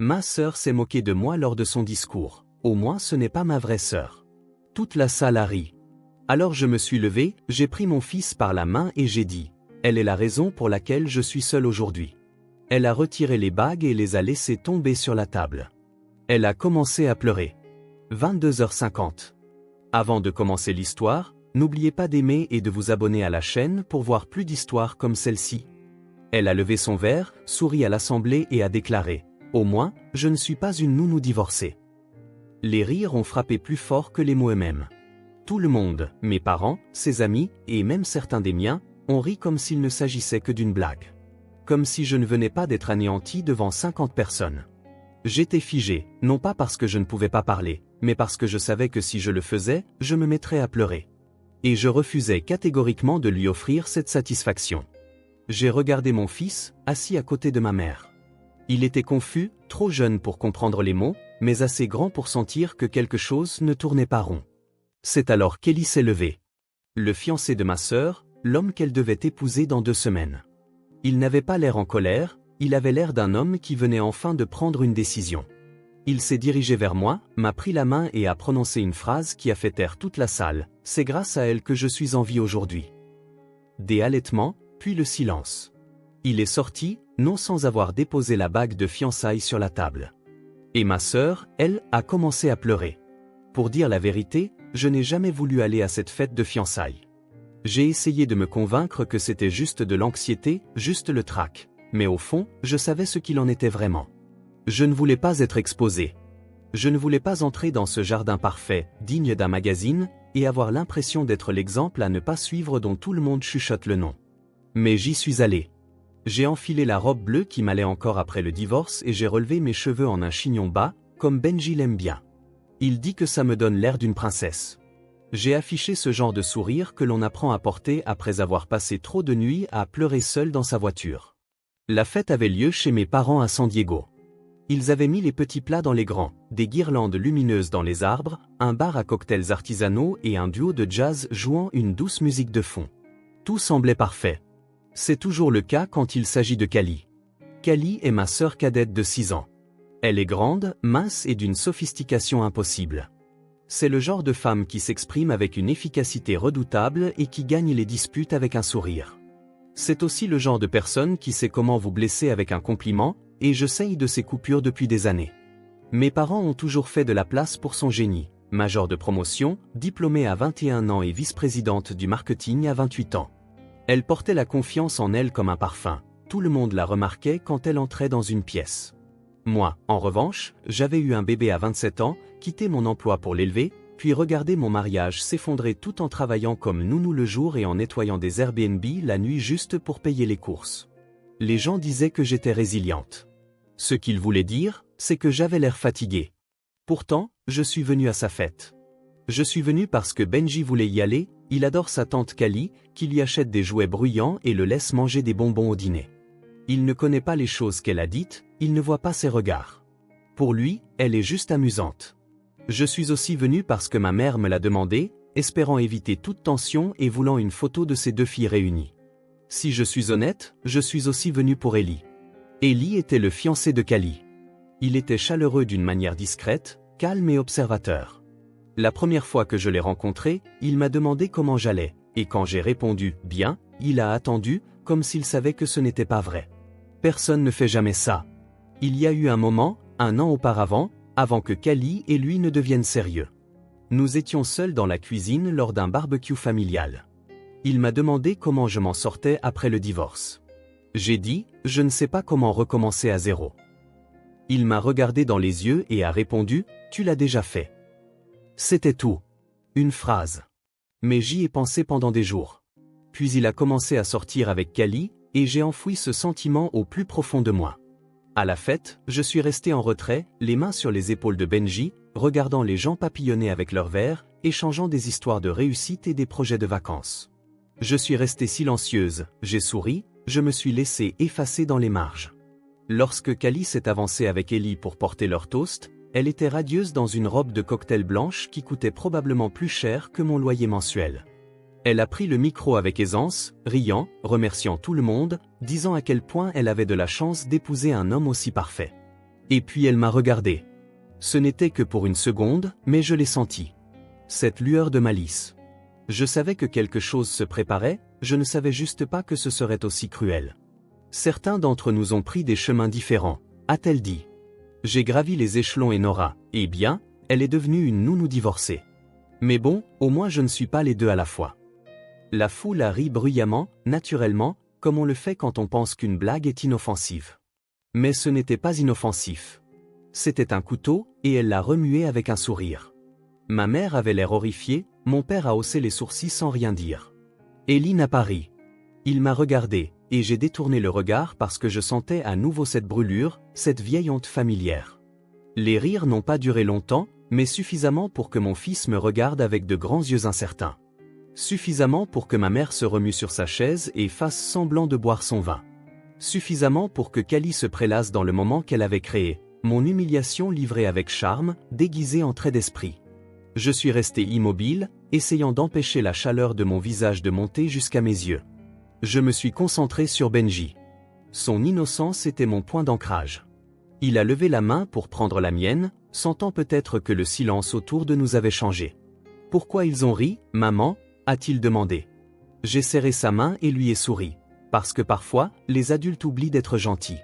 Ma sœur s'est moquée de moi lors de son discours. Au moins ce n'est pas ma vraie sœur. Toute la salle a ri. Alors je me suis levé, j'ai pris mon fils par la main et j'ai dit, elle est la raison pour laquelle je suis seule aujourd'hui. Elle a retiré les bagues et les a laissées tomber sur la table. Elle a commencé à pleurer. 22h50. Avant de commencer l'histoire, n'oubliez pas d'aimer et de vous abonner à la chaîne pour voir plus d'histoires comme celle-ci. Elle a levé son verre, souri à l'assemblée et a déclaré « Au moins, je ne suis pas une nounou divorcée ». Les rires ont frappé plus fort que les mots eux-mêmes. Tout le monde, mes parents, ses amis, et même certains des miens, ont ri comme s'il ne s'agissait que d'une blague. Comme si je ne venais pas d'être anéanti devant 50 personnes. J'étais figé, non pas parce que je ne pouvais pas parler, mais parce que je savais que si je le faisais, je me mettrais à pleurer. Et je refusais catégoriquement de lui offrir cette satisfaction. J'ai regardé mon fils, assis à côté de ma mère. Il était confus, trop jeune pour comprendre les mots, mais assez grand pour sentir que quelque chose ne tournait pas rond. C'est alors qu'Ellie s'est levée. Le fiancé de ma sœur, l'homme qu'elle devait épouser dans 2 semaines. Il n'avait pas l'air en colère, il avait l'air d'un homme qui venait enfin de prendre une décision. Il s'est dirigé vers moi, m'a pris la main et a prononcé une phrase qui a fait taire toute la salle. C'est grâce à elle que je suis en vie aujourd'hui. Des halètements, puis le silence. Il est sorti, non sans avoir déposé la bague de fiançailles sur la table. Et ma sœur, elle, a commencé à pleurer. Pour dire la vérité, je n'ai jamais voulu aller à cette fête de fiançailles. J'ai essayé de me convaincre que c'était juste de l'anxiété, juste le trac. Mais au fond, je savais ce qu'il en était vraiment. Je ne voulais pas être exposé. Je ne voulais pas entrer dans ce jardin parfait, digne d'un magazine, et avoir l'impression d'être l'exemple à ne pas suivre dont tout le monde chuchote le nom. Mais j'y suis allé. J'ai enfilé la robe bleue qui m'allait encore après le divorce et j'ai relevé mes cheveux en un chignon bas, comme Benji l'aime bien. Il dit que ça me donne l'air d'une princesse. J'ai affiché ce genre de sourire que l'on apprend à porter après avoir passé trop de nuits à pleurer seul dans sa voiture. La fête avait lieu chez mes parents à San Diego. Ils avaient mis les petits plats dans les grands, des guirlandes lumineuses dans les arbres, un bar à cocktails artisanaux et un duo de jazz jouant une douce musique de fond. Tout semblait parfait. C'est toujours le cas quand il s'agit de Callie. Callie est ma sœur cadette de 6 ans. Elle est grande, mince et d'une sophistication impossible. C'est le genre de femme qui s'exprime avec une efficacité redoutable et qui gagne les disputes avec un sourire. C'est aussi le genre de personne qui sait comment vous blesser avec un compliment, et je sais de ses coupures depuis des années. Mes parents ont toujours fait de la place pour son génie, major de promotion, diplômée à 21 ans et vice-présidente du marketing à 28 ans. Elle portait la confiance en elle comme un parfum, tout le monde la remarquait quand elle entrait dans une pièce. Moi, en revanche, j'avais eu un bébé à 27 ans, quitté mon emploi pour l'élever, puis regardé mon mariage s'effondrer tout en travaillant comme nounou le jour et en nettoyant des Airbnb la nuit juste pour payer les courses. Les gens disaient que j'étais résiliente. Ce qu'ils voulaient dire, c'est que j'avais l'air fatigué. Pourtant, je suis venu à sa fête. Je suis venu parce que Benji voulait y aller, il adore sa tante Callie, qui lui achète des jouets bruyants et le laisse manger des bonbons au dîner. Il ne connaît pas les choses qu'elle a dites, il ne voit pas ses regards. Pour lui, elle est juste amusante. Je suis aussi venu parce que ma mère me l'a demandé, espérant éviter toute tension et voulant une photo de ces 2 filles réunies. Si je suis honnête, je suis aussi venu pour Ellie. Ellie était le fiancé de Callie. Il était chaleureux d'une manière discrète, calme et observateur. La première fois que je l'ai rencontré, il m'a demandé comment j'allais, et quand j'ai répondu « bien », il a attendu, comme s'il savait que ce n'était pas vrai. Personne ne fait jamais ça. Il y a eu un moment, 1 an auparavant, avant que Callie et lui ne deviennent sérieux. Nous étions seuls dans la cuisine lors d'un barbecue familial. Il m'a demandé comment je m'en sortais après le divorce. J'ai dit, je ne sais pas comment recommencer à zéro. Il m'a regardé dans les yeux et a répondu, tu l'as déjà fait. C'était tout. Une phrase. Mais j'y ai pensé pendant des jours. Puis il a commencé à sortir avec Callie, et j'ai enfoui ce sentiment au plus profond de moi. À la fête, je suis resté en retrait, les mains sur les épaules de Benji, regardant les gens papillonner avec leurs verres, échangeant des histoires de réussite et des projets de vacances. Je suis restée silencieuse, j'ai souri, je me suis laissé effacer dans les marges. Lorsque Callie s'est avancée avec Ellie pour porter leur toast, elle était radieuse dans une robe de cocktail blanche qui coûtait probablement plus cher que mon loyer mensuel. Elle a pris le micro avec aisance, riant, remerciant tout le monde, disant à quel point elle avait de la chance d'épouser un homme aussi parfait. Et puis elle m'a regardé. Ce n'était que pour une seconde, mais je l'ai senti. Cette lueur de malice. Je savais que quelque chose se préparait, je ne savais juste pas que ce serait aussi cruel. Certains d'entre nous ont pris des chemins différents, a-t-elle dit. J'ai gravi les échelons et Nora, eh bien, elle est devenue une nounou divorcée. Mais bon, au moins je ne suis pas les deux à la fois. La foule a ri bruyamment, naturellement, comme on le fait quand on pense qu'une blague est inoffensive. Mais ce n'était pas inoffensif. C'était un couteau, et elle l'a remué avec un sourire. Ma mère avait l'air horrifiée, mon père a haussé les sourcils sans rien dire. Ellie n'a pas ri. Il m'a regardé, et j'ai détourné le regard parce que je sentais à nouveau cette brûlure, cette vieille honte familière. Les rires n'ont pas duré longtemps, mais suffisamment pour que mon fils me regarde avec de grands yeux incertains. Suffisamment pour que ma mère se remue sur sa chaise et fasse semblant de boire son vin. Suffisamment pour que Callie se prélasse dans le moment qu'elle avait créé, mon humiliation livrée avec charme, déguisée en trait d'esprit. Je suis resté immobile, essayant d'empêcher la chaleur de mon visage de monter jusqu'à mes yeux. Je me suis concentré sur Benji. Son innocence était mon point d'ancrage. Il a levé la main pour prendre la mienne, sentant peut-être que le silence autour de nous avait changé. « Pourquoi ils ont ri, maman ?» a-t-il demandé. J'ai serré sa main et lui ai souri. Parce que parfois, les adultes oublient d'être gentils.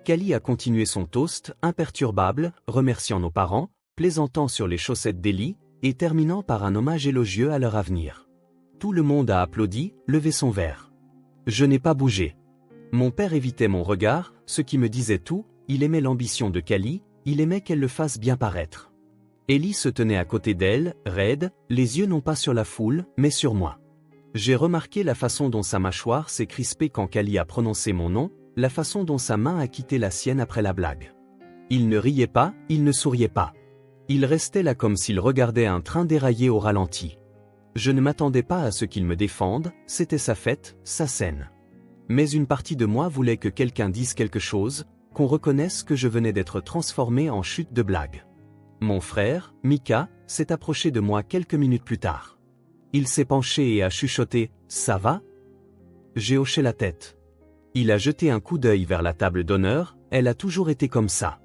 Callie a continué son toast, imperturbable, remerciant nos parents, plaisantant sur les chaussettes d'Ellie, et terminant par un hommage élogieux à leur avenir. Tout le monde a applaudi, levé son verre. Je n'ai pas bougé. Mon père évitait mon regard, ce qui me disait tout, il aimait l'ambition de Callie, il aimait qu'elle le fasse bien paraître. Ellie se tenait à côté d'elle, raide, les yeux non pas sur la foule, mais sur moi. J'ai remarqué la façon dont sa mâchoire s'est crispée quand Callie a prononcé mon nom, la façon dont sa main a quitté la sienne après la blague. Il ne riait pas, il ne souriait pas. Il restait là comme s'il regardait un train dérailler au ralenti. Je ne m'attendais pas à ce qu'il me défende, c'était sa fête, sa scène. Mais une partie de moi voulait que quelqu'un dise quelque chose, qu'on reconnaisse que je venais d'être transformé en chute de blague. Mon frère, Mika, s'est approché de moi quelques minutes plus tard. Il s'est penché et a chuchoté « Ça va ?» J'ai hoché la tête. Il a jeté un coup d'œil vers la table d'honneur, elle a toujours été comme ça.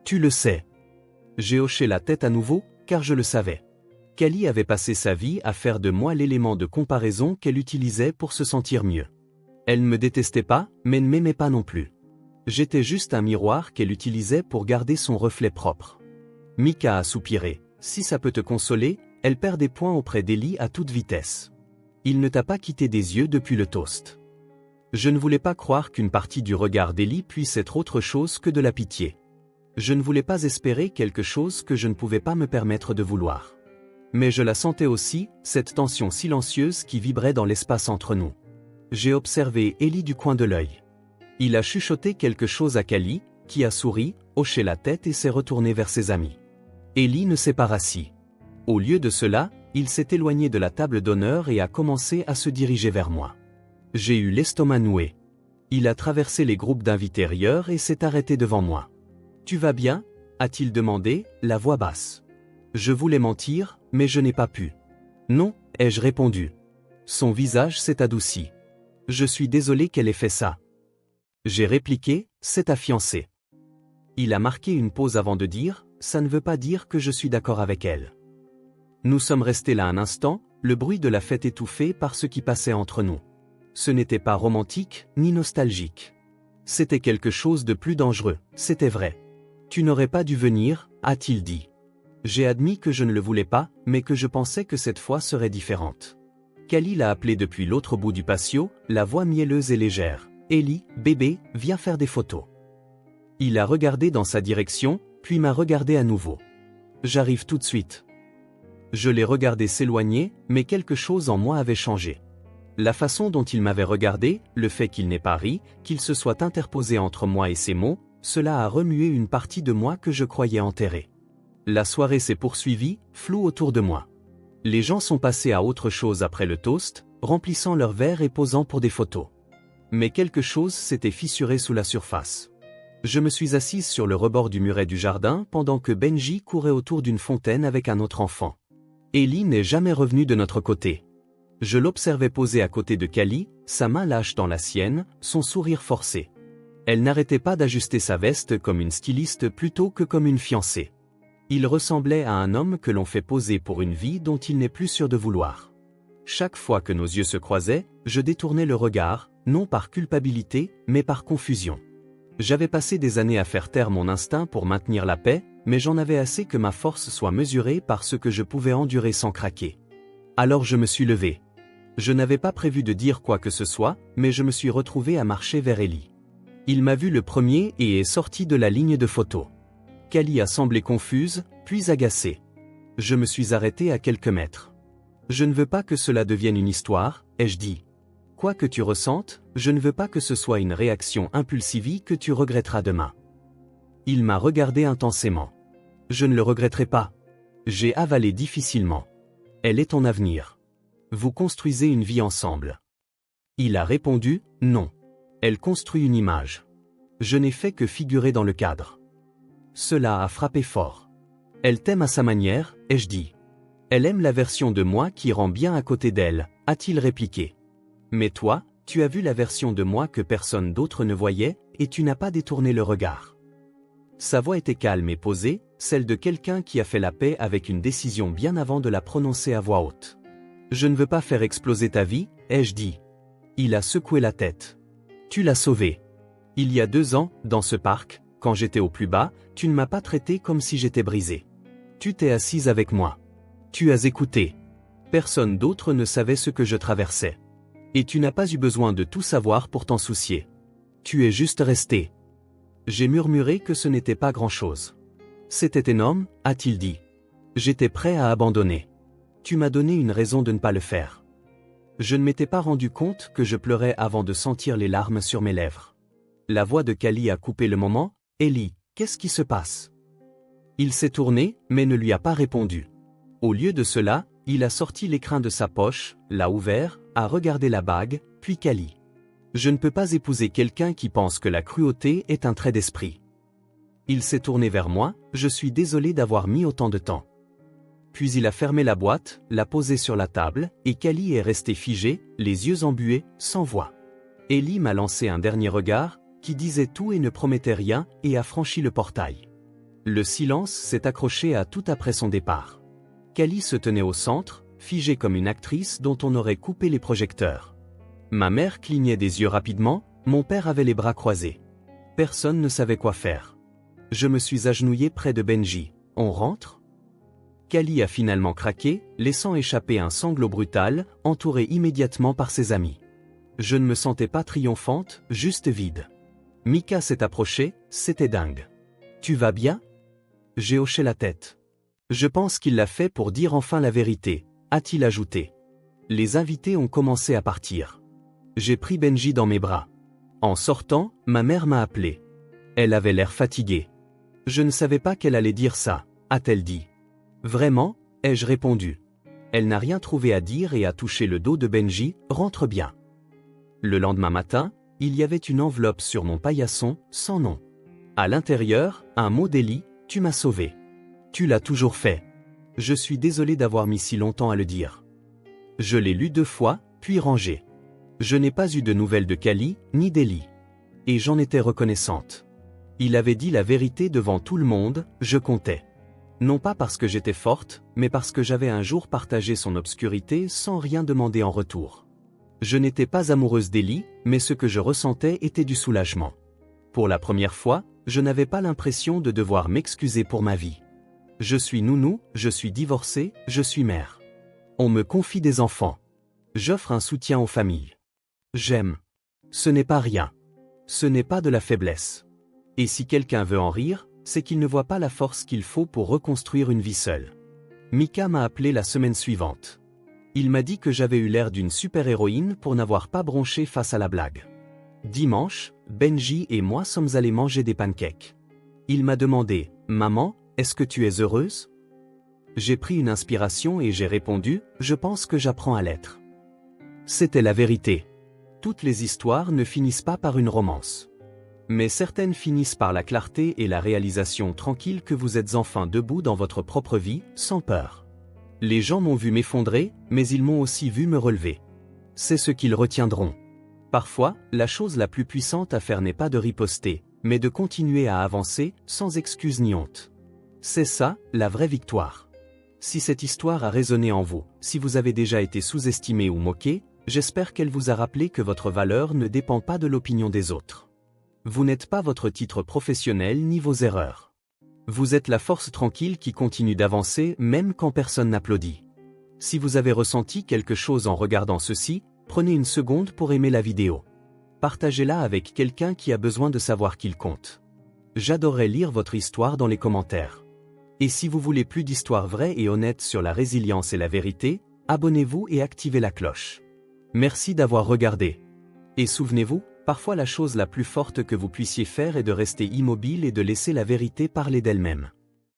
Tu le sais. J'ai hoché la tête à nouveau, car je le savais. Callie avait passé sa vie à faire de moi l'élément de comparaison qu'elle utilisait pour se sentir mieux. Elle ne me détestait pas, mais ne m'aimait pas non plus. J'étais juste un miroir qu'elle utilisait pour garder son reflet propre. Mika a soupiré. Si ça peut te consoler, elle perd des points auprès d'Ellie à toute vitesse. Il ne t'a pas quitté des yeux depuis le toast. Je ne voulais pas croire qu'une partie du regard d'Ellie puisse être autre chose que de la pitié. Je ne voulais pas espérer quelque chose que je ne pouvais pas me permettre de vouloir. Mais je la sentais aussi, cette tension silencieuse qui vibrait dans l'espace entre nous. J'ai observé Ellie du coin de l'œil. Il a chuchoté quelque chose à Callie, qui a souri, hoché la tête et s'est retourné vers ses amis. Ellie ne s'est pas rassis. Au lieu de cela, il s'est éloigné de la table d'honneur et a commencé à se diriger vers moi. J'ai eu l'estomac noué. Il a traversé les groupes d'invités rieurs et s'est arrêté devant moi. « Tu vas bien ?» a-t-il demandé, la voix basse. Je voulais mentir, mais je n'ai pas pu. « Non » ai-je répondu. Son visage s'est adouci. « Je suis désolé qu'elle ait fait ça. » J'ai répliqué, « C'est ta fiancée. » Il a marqué une pause avant de dire, « Ça ne veut pas dire que je suis d'accord avec elle. » Nous sommes restés là un instant, le bruit de la fête étouffé par ce qui passait entre nous. Ce n'était pas romantique, ni nostalgique. C'était quelque chose de plus dangereux, c'était vrai. « Tu n'aurais pas dû venir » a-t-il dit. J'ai admis que je ne le voulais pas, mais que je pensais que cette fois serait différente. Callie l'a appelé depuis l'autre bout du patio, la voix mielleuse et légère. « Ellie, bébé, viens faire des photos. » Il a regardé dans sa direction, puis m'a regardé à nouveau. « J'arrive tout de suite. » Je l'ai regardé s'éloigner, mais quelque chose en moi avait changé. La façon dont il m'avait regardé, le fait qu'il n'ait pas ri, qu'il se soit interposé entre moi et ses mots, cela a remué une partie de moi que je croyais enterrée. La soirée s'est poursuivie, floue autour de moi. Les gens sont passés à autre chose après le toast, remplissant leurs verres et posant pour des photos. Mais quelque chose s'était fissuré sous la surface. Je me suis assise sur le rebord du muret du jardin pendant que Benji courait autour d'une fontaine avec un autre enfant. Ellie n'est jamais revenue de notre côté. Je l'observais poser à côté de Callie, sa main lâche dans la sienne, son sourire forcé. Elle n'arrêtait pas d'ajuster sa veste comme une styliste plutôt que comme une fiancée. Il ressemblait à un homme que l'on fait poser pour une vie dont il n'est plus sûr de vouloir. Chaque fois que nos yeux se croisaient, je détournais le regard, non par culpabilité, mais par confusion. J'avais passé des années à faire taire mon instinct pour maintenir la paix, mais j'en avais assez que ma force soit mesurée par ce que je pouvais endurer sans craquer. Alors je me suis levé. Je n'avais pas prévu de dire quoi que ce soit, mais je me suis retrouvé à marcher vers Ellie. Il m'a vu le premier et est sorti de la ligne de photo. Callie a semblé confuse, puis agacée. Je me suis arrêté à quelques mètres. Je ne veux pas que cela devienne une histoire, ai-je dit. Quoi que tu ressentes, je ne veux pas que ce soit une réaction impulsive que tu regretteras demain. Il m'a regardé intensément. Je ne le regretterai pas. J'ai avalé difficilement. Elle est ton avenir. Vous construisez une vie ensemble. Il a répondu, non. Elle construit une image. Je n'ai fait que figurer dans le cadre. Cela a frappé fort. Elle t'aime à sa manière, ai-je dit. Elle aime la version de moi qui rend bien à côté d'elle, a-t-il répliqué. Mais toi, tu as vu la version de moi que personne d'autre ne voyait, et tu n'as pas détourné le regard. Sa voix était calme et posée, celle de quelqu'un qui a fait la paix avec une décision bien avant de la prononcer à voix haute. Je ne veux pas faire exploser ta vie, ai-je dit. Il a secoué la tête. Tu l'as sauvée. Il y a 2 ans, dans ce parc, quand j'étais au plus bas, tu ne m'as pas traité comme si j'étais brisé. Tu t'es assise avec moi. Tu as écouté. Personne d'autre ne savait ce que je traversais. Et tu n'as pas eu besoin de tout savoir pour t'en soucier. Tu es juste resté. J'ai murmuré que ce n'était pas grand-chose. C'était énorme, a-t-il dit. J'étais prêt à abandonner. Tu m'as donné une raison de ne pas le faire. Je ne m'étais pas rendu compte que je pleurais avant de sentir les larmes sur mes lèvres. La voix de Callie a coupé le moment. Ellie, qu'est-ce qui se passe? Il s'est tourné, mais ne lui a pas répondu. Au lieu de cela, il a sorti l'écrin de sa poche, l'a ouvert, a regardé la bague, puis Callie. Je ne peux pas épouser quelqu'un qui pense que la cruauté est un trait d'esprit. Il s'est tourné vers moi, je suis désolé d'avoir mis autant de temps. Puis il a fermé la boîte, l'a posée sur la table, et Callie est restée figée, les yeux embués, sans voix. Ellie m'a lancé un dernier regard, qui disait tout et ne promettait rien, et a franchi le portail. Le silence s'est accroché à tout après son départ. Callie se tenait au centre, figée comme une actrice dont on aurait coupé les projecteurs. Ma mère clignait des yeux rapidement, mon père avait les bras croisés. Personne ne savait quoi faire. Je me suis agenouillé près de Benji. On rentre? Callie a finalement craqué, laissant échapper un sanglot brutal, entouré immédiatement par ses amis. Je ne me sentais pas triomphante, juste vide. Mika s'est approchée, c'était dingue. Tu vas bien? J'ai hoché la tête. Je pense qu'il l'a fait pour dire enfin la vérité, a-t-il ajouté. Les invités ont commencé à partir. J'ai pris Benji dans mes bras. En sortant, ma mère m'a appelé. Elle avait l'air fatiguée. Je ne savais pas qu'elle allait dire ça, a-t-elle dit. Vraiment, ai-je répondu. Elle n'a rien trouvé à dire et a touché le dos de Benji, rentre bien. Le lendemain matin, il y avait une enveloppe sur mon paillasson, sans nom. À l'intérieur, un mot d'Ellie, tu m'as sauvé. Tu l'as toujours fait. Je suis désolé d'avoir mis si longtemps à le dire. Je l'ai lu 2 fois, puis rangé. Je n'ai pas eu de nouvelles de Callie, ni d'Ellie. Et j'en étais reconnaissante. Il avait dit la vérité devant tout le monde, je comptais. Non pas parce que j'étais forte, mais parce que j'avais un jour partagé son obscurité sans rien demander en retour. Je n'étais pas amoureuse d'Ellie, mais ce que je ressentais était du soulagement. Pour la première fois, je n'avais pas l'impression de devoir m'excuser pour ma vie. Je suis nounou, je suis divorcée, je suis mère. On me confie des enfants. J'offre un soutien aux familles. J'aime. Ce n'est pas rien. Ce n'est pas de la faiblesse. Et si quelqu'un veut en rire, c'est qu'il ne voit pas la force qu'il faut pour reconstruire une vie seule. Mika m'a appelé la semaine suivante. Il m'a dit que j'avais eu l'air d'une super-héroïne pour n'avoir pas bronché face à la blague. Dimanche, Benji et moi sommes allés manger des pancakes. Il m'a demandé, « Maman, est-ce que tu es heureuse ?» J'ai pris une inspiration et j'ai répondu, « Je pense que j'apprends à l'être. » C'était la vérité. Toutes les histoires ne finissent pas par une romance. Mais certaines finissent par la clarté et la réalisation tranquille que vous êtes enfin debout dans votre propre vie, sans peur. Les gens m'ont vu m'effondrer, mais ils m'ont aussi vu me relever. C'est ce qu'ils retiendront. Parfois, la chose la plus puissante à faire n'est pas de riposter, mais de continuer à avancer, sans excuse ni honte. C'est ça, la vraie victoire. Si cette histoire a résonné en vous, si vous avez déjà été sous-estimé ou moqué, j'espère qu'elle vous a rappelé que votre valeur ne dépend pas de l'opinion des autres. Vous n'êtes pas votre titre professionnel ni vos erreurs. Vous êtes la force tranquille qui continue d'avancer même quand personne n'applaudit. Si vous avez ressenti quelque chose en regardant ceci, prenez une seconde pour aimer la vidéo. Partagez-la avec quelqu'un qui a besoin de savoir qu'il compte. J'adorerais lire votre histoire dans les commentaires. Et si vous voulez plus d'histoires vraies et honnêtes sur la résilience et la vérité, abonnez-vous et activez la cloche. Merci d'avoir regardé. Et souvenez-vous, parfois la chose la plus forte que vous puissiez faire est de rester immobile et de laisser la vérité parler d'elle-même.